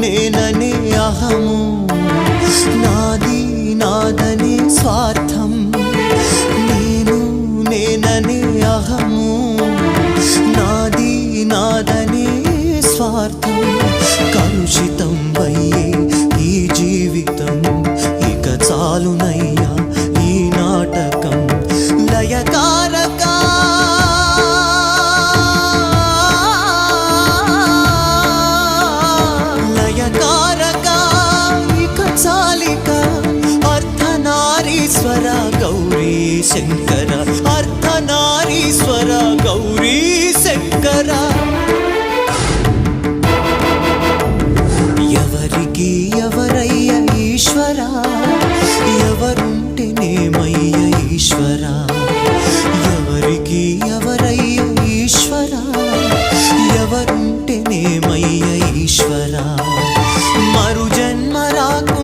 నేననే అహము, నాది నాదనే స్వార్థం. నేను నేననే అహము, నాది నాదనే స్వార్థం. కలుషితం అయ్యే ఈ జీవితం, ఇక చాలునయ్యా ఈ నాటకం. లయకారక లయకారక ఇక చాలిక. అర్ధనారీశ్వర గౌరీ శంకర, అర్ధనారీశ్వర గౌరీ శంకర. ఎవరికి ఎవరయ్య ఈశ్వరా, ఎవరుంటేనేమయ్య ఈశ్వరా. ఎవరికి ఎవరయ్య ఈశ్వరా, ఎవరుంటేనేమయ్య ఈశ్వరా.